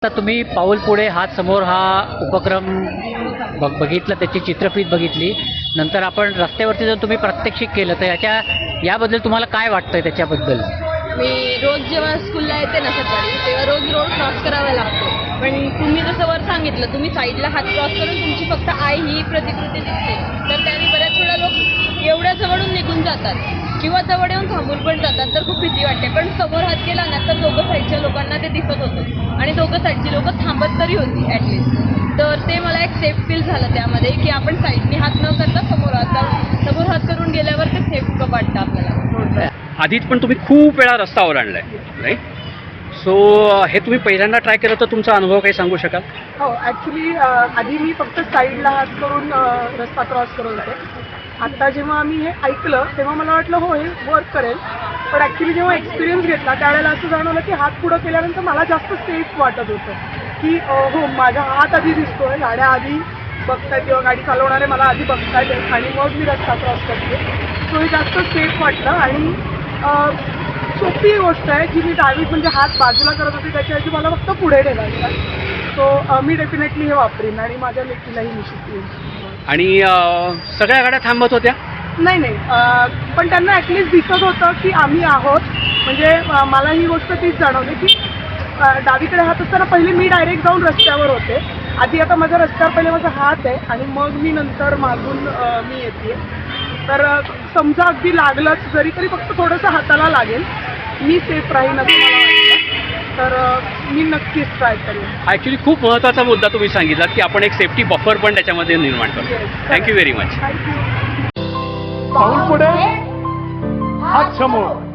आता तुम्ही पाऊल पुढे हात समोर हा उपक्रम बघितला, त्याची चित्रफीत बघितली, नंतर आपण रस्त्यावरती जर तुम्ही प्रात्यक्षिक केलं तर याबद्दल तुम्हाला काय वाटतंय त्याच्याबद्दल? मी रोज जेव्हा स्कूलला येते ना सकाळी तेव्हा रोज रोड क्रॉस करावा लागतो, पण तुम्ही जसं वर सांगितलं तुम्ही साईडला हात क्रॉस करून तुमची फक्त आई ही प्रतिकृती दिसते, तर त्याने बऱ्याच वेळा लोक एवढ्या जवळून निघून जातात किंवा जवळ येऊन थांबून पण जातात, तर खूप भीती वाटते. पण समोर हात केला ना तर दोघं साईडच्या लोकांना ते दिसत होतं आणि दोघं साईडची लोकं थांबत तरी होती ॲटलिस्ट, तर ते मला एक सेफ फील झालं त्यामध्ये की आपण साईडने हात न करता समोर हात करून गेल्यावर ते सेफ वाटतं आपल्याला. आधीच पण तुम्ही खूप वेळा रस्ता ओलांडलाय, राईट? सो हे तुम्ही पहिल्यांदा ट्राय केलं तर तुमचा अनुभव काही सांगू शकाल? हो, ॲक्च्युली आधी मी फक्त साईडला हात करून रस्ता क्रॉस करत होते. आता जेव्हा आम्ही हे ऐकलं तेव्हा मला वाटलं हो हे वर्क करेल, पण ॲक्च्युली जेव्हा एक्सपिरियन्स घेतला त्यावेळेला असं जाणवलं की हात पुढं केल्यानंतर मला जास्त सेफ वाटत होतं की हो माझा हात आधी दिसतोय, गाड्या आधी बघतायत किंवा गाडी चालवणारे मला आधी बघतायत आणि मग मी रस्ता क्रॉस करते. सो हे जास्त सेफ वाटलं आणि सोपी गोष्ट आहे जी मी डावीत म्हणजे हात बाजूला करत होते त्याच्याऐवजी मला फक्त पुढे ठेवायचा. सो मी डेफिनेटली हे वापरीन आणि माझ्या लेकीलाही मी शिकवीन. आणि सगळ्या गाड्या थांबत होत्या? नाही, पण त्यांना ॲटलिस्ट दिसत होतं की आम्ही आहोत. म्हणजे मला ही गोष्ट तीच जाणवली की डावीकडे हात असताना पहिले मी डायरेक्ट जाऊन रस्त्यावर होते आधी, आता माझ्या रस्त्यावर पहिले माझा हात आहे आणि मग मी नंतर मागून मी येते. तर समजा अगदी लागलंच जरी तरी फक्त थोडंसं हाताला लागेल, मी सेफ राहीन असं मला वाटतं, तर मी नक्कीच ट्राय करेन. ॲक्च्युली खूप महत्त्वाचा मुद्दा तुम्ही सांगितला की आपण एक सेफ्टी बफर पण त्याच्यामध्ये निर्माण करतो. Thank you very much. थँक्यू. पाऊल पुढे हात समोर.